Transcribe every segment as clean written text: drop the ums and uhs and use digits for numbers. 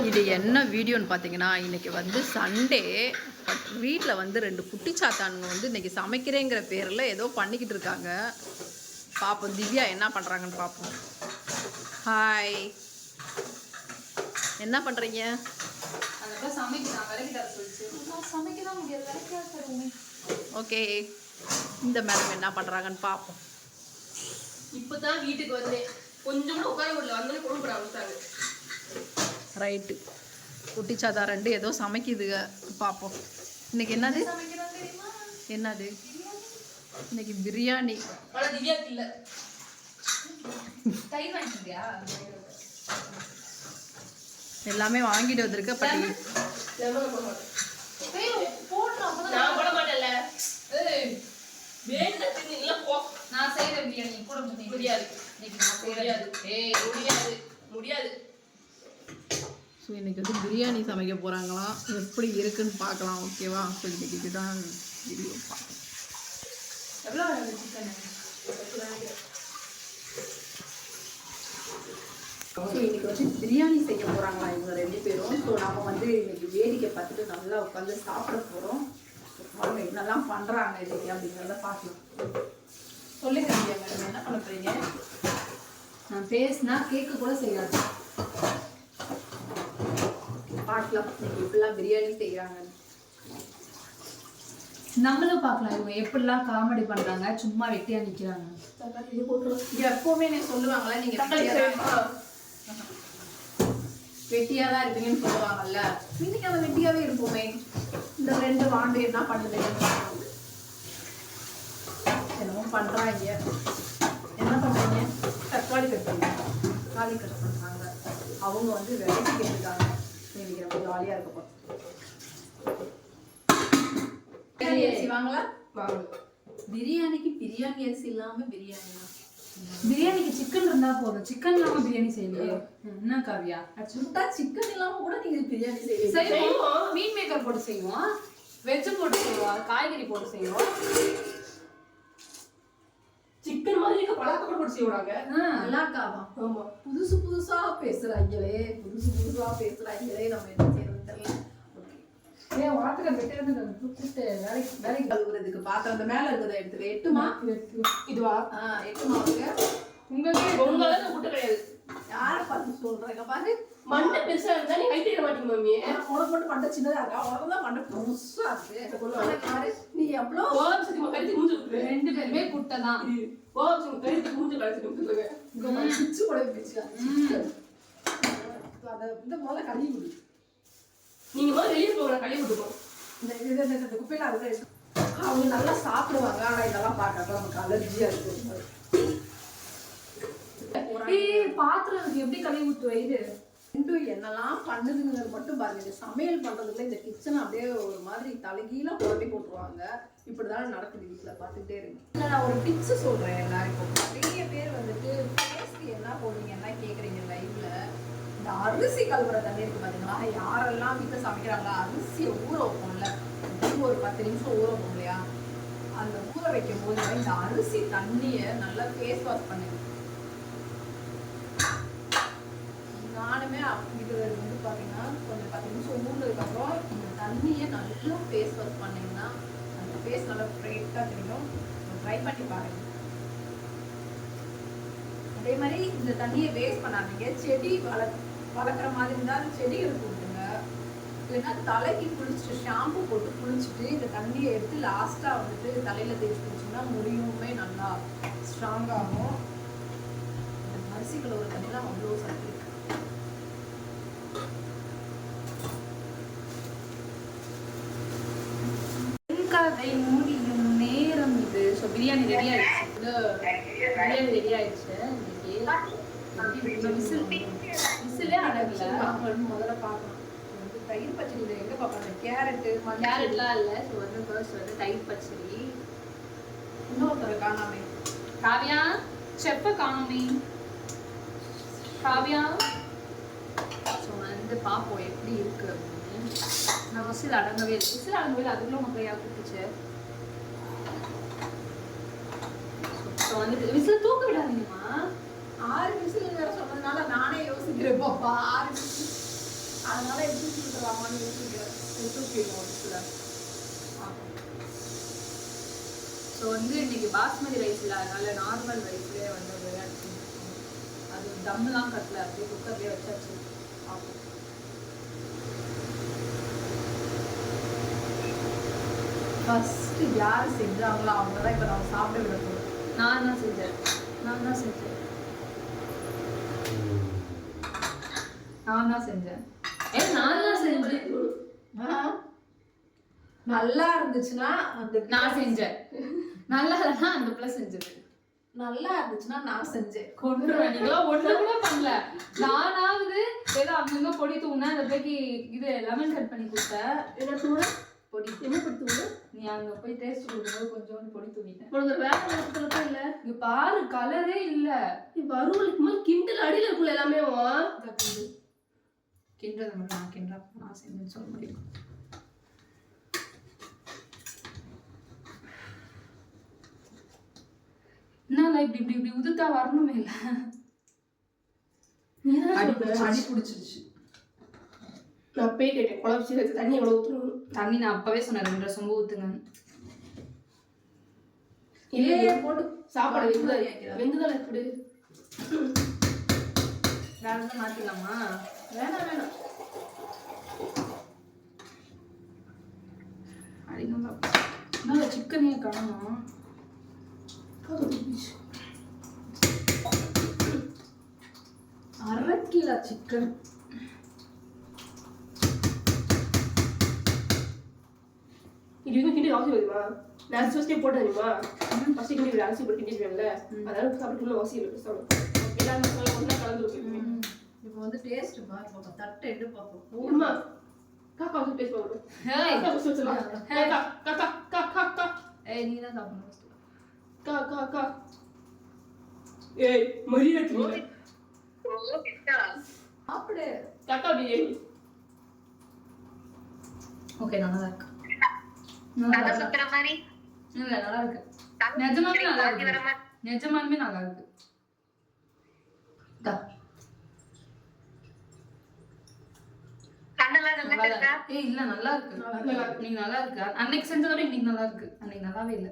இது என்ன வீடியோன்னு பார்த்தீங்கன்னா, இன்றைக்கி வந்து சண்டே. பட் வீட்டில் வந்து 2 குட்டி சாத்தானுங்க வந்து இன்றைக்கி சமைக்கிறேங்கிற பேரில் ஏதோ பண்ணிக்கிட்டு இருக்காங்க. பார்ப்போம் திவ்யா என்ன பண்ணுறாங்கன்னு பார்ப்போம். ஹாய், என்ன பண்ணுறீங்க? ஓகே, இந்த மேடம் என்ன பண்ணுறாங்கன்னு பார்ப்போம். இப்போ தான் வீட்டுக்கு வந்தேன், கொஞ்சம் கூட உட்கார விடல, வந்தோடனே குழம்பு ஆரம்பிச்சாங்க. ரைட்டு, குட்டிச்சாதா 2 ஏதோ சமைக்குதுங்க, பார்ப்போம். இன்னைக்கு என்னது என்னது இன்னைக்கு பிரியாணி. ஆனால் திவ்யாக்கு இல்லை. தயிர் வாங்கிட்டியா? எல்லாமே வாங்கிட்டு வந்திருக்க. பட் நான் போட மாட்டேன்ல. நான் செய்யற பிரியாணி கூட முடியாது. முடியாது. ஸோ இன்றைக்கி வந்து பிரியாணி சமைக்க போகிறாங்களாம். எப்படி இருக்குன்னு பார்க்கலாம், ஓகேவா? ஸோ இன்றைக்கி இதுதான் வீடியோ பார்க்கலாம். எவ்வளோ சிக்கன்? ஸோ இன்றைக்கி வந்து பிரியாணி செய்ய போகிறாங்களா இவங்க 2 பேரும். ஸோ நம்ம வந்து இன்றைக்கி வேடிக்கை பார்த்துட்டு நல்லா உட்காந்து சாப்பிட போகிறோம். அவங்க என்னெல்லாம் பண்ணுறாங்க இன்றைக்கி அப்படிங்கிறத பார்க்கலாம். சொல்லுங்க மேடம், என்ன பண்ண போகிறீங்க? நான் பேசினா கேக்கு கூட செய்யாது. பார்க்கலாம் இன்னைக்கு ஃபுல்லாக பிரியாணி செய்கிறாங்க. நம்மளும் பார்க்கலாம் இவங்க எப்படிலாம் காமெடி பண்ணுறாங்க, சும்மா வெட்டியா நிற்கிறாங்க. எப்போவுமே நீ சொல்லுவாங்களே நீங்கள் வெட்டியாக தான் இருப்பீங்கன்னு சொல்லுவாங்கல்ல. இன்னைக்கு அவன் வெட்டியாகவே இருப்போமே. இந்த 2 வாண்டு என்ன பண்ணுதுன்னு என்னமோ பண்ணுறாங்க. என்ன பண்ணுறீங்க? தக்காளி கட் பண்ணுறாங்க. தக்காளி கட் பண்ணுறாங்க. அவங்க வந்து வெரைட்டி கேட்டுருக்காங்க. இன்னைக்கு ரொம்ப ஜாலியாக இருக்கப்போ. பிரியாணி அரிசி வாங்கல? பிரியாணிக்கு பிரியாணி அரிசி இல்லாமல் பிரியாணியா? பிரியாணிக்கு சிக்கன் இருந்தா போதும். சிக்கன் இல்லாம பிரியாணி செய்யலையே. என்ன காவியா? சுட்டா சிக்கன் இல்லாம கூட நீங்க பிரியாணி செய்வீங்க. செய்வோம். மீன் மேக்கர் போட்டு செய்வோம், வெஜ் போட்டு செய்வோம், காய்கறி போட்டு செய்வோம். சிக்கன் மாதிரி பழக்க போட்டு செய்வாங்க. நல்லாக்காவா? ஆமா. புதுசா பேசுறாங்களே. நம்ம என்ன செய்யறது தெரியல. ஏன் வாட்டரை வெட்டிருந்து தூக்கிட்டு வேலைக்கு கழுவுறதுக்கு பாத்திரம் அந்த மேல இருக்கிறத எடுத்து எட்டுமா? இதுவா? 8 மாவுங்க. உங்களால முட்டை கிடையாது. யாரை பார்த்து சொல்றேங்க பாரு. மண்டை பெருசா இருந்தா நீ கைட்டு மாட்டீங்க மம்மி. உனக்கு மட்டும் மண்டை சின்னதா இருக்கா? உனக்கு தான் மண்டை பெருசா இருக்கு. நீ எவ்வளோ ஓம் சக்தி கழுத்து மூஞ்சி விட்டுரு. 2 பேருமே குட்டை தான். ஓம் சக்தி கழுத்து மூஞ்சி கழுத்து விட்டுருங்க. பிச்சு கூட பிச்சு இந்த முதல்ல கழுவி விடு. நீங்க முதல்ல வெளியே போகிற கழுவி விட்டுருக்கோம். இந்த குப்பையில அதுதான் அவங்க நல்லா சாப்பிடுவாங்க. ஆனா இதெல்லாம் பார்க்க நமக்கு அலர்ஜியா இருக்கு. பாத்திரம் எப்படி கழுவி ஊத்துவ? இது 2 என்னெல்லாம் பண்ணுதுங்கிறது மட்டும் பாருங்க. இந்த சமையல் பண்றதுல இந்த கிச்சன் அப்படியே ஒரு மாதிரி தலைகீழா புரட்டி போட்டுருவாங்க. இப்படிதான் நடக்குது வீட்டில். பார்த்துக்கிட்டே இருக்கு. இல்லை, நான் ஒரு டிப்ஸ் சொல்றேன் எல்லாருக்கும். நிறைய பேர் வந்துட்டு பேஸ்ட் என்ன போடுறீங்கன்னா கேட்குறீங்க லைவ்ல. இந்த அரிசி கழுவுற தண்ணி இருக்கு பார்த்தீங்களா? யாரெல்லாம் வீட்டில் சமைக்கிறாங்களா அரிசியை ஊற வைப்போம்ல, ஒரு 10 நிமிஷம் ஊற வைப்போம் இல்லையா? அந்த ஊற வைக்கும் போது இந்த அரிசி தண்ணியை நல்லா ஃபேஸ் வாஷ் பண்ணுங்க. நானுமே அப்படிங்கிறது வந்து பார்த்தீங்கன்னா கொஞ்சம் 10 நிமிஷம் ஊறினதுக்கப்புறம் இந்த தண்ணியை நல்லா ஃபேஸ் வாஷ் பண்ணிங்கன்னா அந்த ஃபேஸ் நல்லா ஸ்ட்ரைட்டாக தெரியும். ட்ரை பண்ணி பாருங்க. அதே மாதிரி இந்த தண்ணியை வேஸ்ட் பண்ணாதீங்க. செடி வளர்க்குற மாதிரி இருந்தால் செடிகளுக்கு விட்டுங்க. இல்லைன்னா தலைக்கு குளிச்சுட்டு ஷாம்பு போட்டு குளிச்சுட்டு இந்த தண்ணியை எடுத்து லாஸ்ட்டாக வந்துட்டு தலையில் தேய்ச்சி குளிச்சிங்கன்னா முடியுமே நல்லா ஸ்ட்ராங்காகும். இந்த அரிசி கழுவுற தண்ணிலாம் அவ்வளோ சக்தி இருக்கு. முடியும் நேரம் இது. ஸோ பிரியாணி ரெடி ஆயிடுச்சு. பிரியாணி ரெடி ஆயிடுச்சு. இன்னைக்கு விசிலே அடங்கல. முதல்ல பார்க்கணும். வந்து தயிர் பச்சடி எங்கே பார்ப்பாங்க? கேரட்லாம் இல்லை. ஸோ வந்து ஃபர்ஸ்ட் வந்து தயிர் பச்சடி. இன்னொருத்தர் காணாமே. காவியா, செப்பை காணுமே. காவியா, ஸோ வந்து பார்ப்போம் எப்படி இருக்கு அப்படின்னு. நான் விசில் அடங்கவே இல்லை. அதுக்குள்ள மக்களையா கூப்பிட்டுச்சு. ஸோ வந்துட்டு விசில் தூக்க விடாதீங்கம்மா. 6 விசில் வேற சொன்னதுனால நானே யோசிக்கிறேன் பாப்பா. 6 அதனால எடுத்து கொடுத்துடலாமான்னு யோசிக்கிறேன். தூக்கிடுவோம் ஒரு சில. ஸோ வந்து இன்னைக்கு பாஸ்மதி ரைஸ் இல்லை, அதனால நார்மல் ரைஸ்லேயே வந்து விளையாட்டு செஞ்சுருக்கோம். அது தம்லாம் கட்டல, அப்படியே குக்கர்லேயே வச்சாச்சு. பார்ப்போம். ஃபர்ஸ்ட் யார் செஞ்சாங்களோ அவங்க தான் இப்போ நம்ம சாப்பிட விட போகிறோம். நான் தான் செஞ்சேன். நான் தான் செஞ்சேன். நான் தான் செஞ்சேன். நல்லா இருந்துச்சுன்னா அந்த நான் செஞ்சேன். நல்லா இல்லைன்னா அந்த பிள்ளை செஞ்சது. நல்லா இருந்துச்சுன்னா நான் செஞ்சேன். கொண்டுருவேன். நீங்களாம் ஒண்ணு கூட பண்ணல. நானாவது ஏதோ அங்கங்க பொடி தூண அந்த பிள்ளைக்கு இது லெமன் கட் பண்ணி கொடுத்தேன். என்ன தூண பொடி என்ன பொடி தூண? நீ அங்க போய் டேஸ்ட் கொடுக்கும்போது கொஞ்சோண்டு பொடி தூவிட்டேன். உனக்கு வேற நேரத்துல இல்ல. இங்க பாரு கலரே இல்ல. நீ வறுவலுக்கு மேல கிண்டல் அடியில இருக்குள்ள எல்லாமே கிண்டது மட்டும் நான் கிண்டா நான் செஞ்சேன்னு சொல்ல முடியும். என்ன இப்படி இப்படி இப்படி உதுத்தா வரணுமே இல்ல. அடி பிடிச்சிருச்சு. நான் போய் கேட்டேன் குழம்பு தண்ணி எவ்வளவு ஊற்றணும். தண்ணி நான் அப்பவே சொன்னேன் 2 சொம்பு ஊத்துங்க. இல்லையே போட்டு சாப்பாடு வெந்துதல் எப்படி வேற எதாவது மாத்திடலாமா? வேணாம் அப்படின்னா சிக்கனே காணும். 1/2 கிலோ சிக்கன். இது வந்து கிண்டி அவசியம் வருமா? நான் அரிசி ஃபஸ்ட்டே போட்டேன் தெரியுமா? ஃபஸ்ட்டு கிண்டி அரிசி போட்டு கிண்டிடுவேன்ல, அதனால சாப்பிட்டு அவசியம் இல்லை. சாப்பிடும் எல்லா மசாலா ஒன்றா கலந்துருக்கும். இப்போ வந்து டேஸ்ட் பாருப்பா, தட்டை எடு பார்ப்போம். உண்மை காக்கா வந்து பேச பாருங்க. நீ தான் சாப்பிடணும். கா ஏய் மரியாதை சாப்பிடு. காக்கா பிரியாணி. ஓகே நல்லா இருக்கு. நல்லா சுத்துற மாதிரி இல்ல நல்லா இருக்கு. நிஜமாவே நல்லா இருக்கு. நிஜமாவே நல்லா இருக்கு. டா ஏய் இல்ல நல்லா இருக்கு. நீங்க நல்லா இருக்கு. அன்னைக்கு செஞ்சதோட இன்னைக்கு நல்லா இருக்கு. அன்னைக்கு நல்லாவே இல்ல.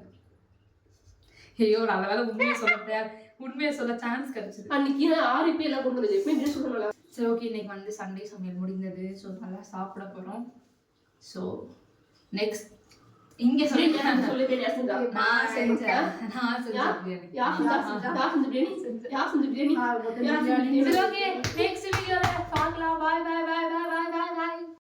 ஐயோ நல்ல வேலை உண்மையை சொல்ல சான்ஸ் கிடைச்சது. அன்னைக்கு 6 பேர் எல்லாம் கொண்டு வந்து எப்பவுமே சொல்லலாம். சரி ஓகே, இன்னைக்கு வந்து சண்டே சமையல் முடிந்தது. ஸோ நல்லா சாப்பிட போறோம். ஸோ நெக்ஸ்ட் இங்க சொல்லி நான் செஞ்சேன் பிரியாணி. சரி ஓகே, நெக்ஸ்ட் வீடியோல பார்க்கலாம். Bye bye by.